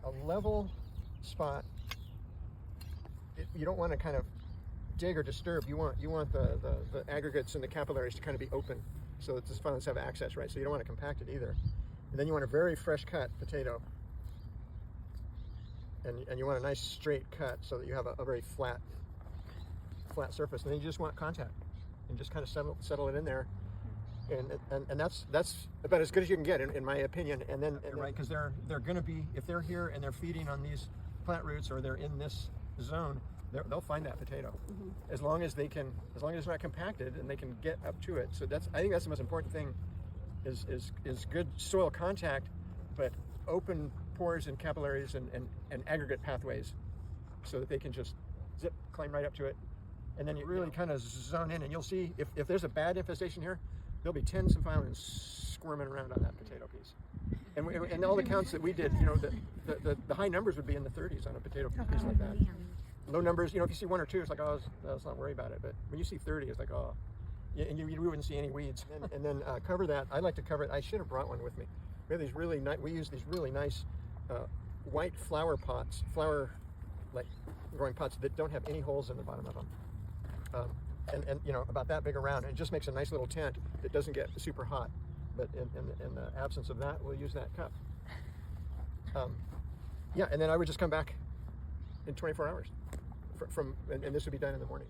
a level spot. You don't want to kind of dig or disturb. You want the aggregates and the capillaries to kind of be open so that the Symphylans have access, right? So you don't want to compact it either. And then you want a very fresh cut potato. And you want a nice straight cut so that you have a very flat surface. And then you just want contact and just kind of settle it in there. And that's about as good as you can get in my opinion. And then right, because they're going to be, if they're here and they're feeding on these plant roots or they're in this zone, they'll find that potato as long as it's not compacted and they can get up to it. So I think that's the most important thing is good soil contact, but open pores and capillaries and aggregate pathways so that they can just climb right up to it. And then you really kind of zone in, and you'll see if there's a bad infestation here, there'll be 10 Symphylans squirming around on that potato piece. And all the counts that we did, the high numbers would be in the 30s on a potato piece like that. Low numbers, if you see 1 or 2, it's like, oh, let's not worry about it. But when you see 30, it's like, oh, and you wouldn't see any weeds. And then cover that. I like to cover it. I should have brought one with me. We have these we use these really nice white flower pots, like growing pots that don't have any holes in the bottom of them. And about that big around. And it just makes a nice little tent that doesn't get super hot. But in the absence of that, we'll use that cup. And then I would just come back in 24 hours and this would be done in the morning.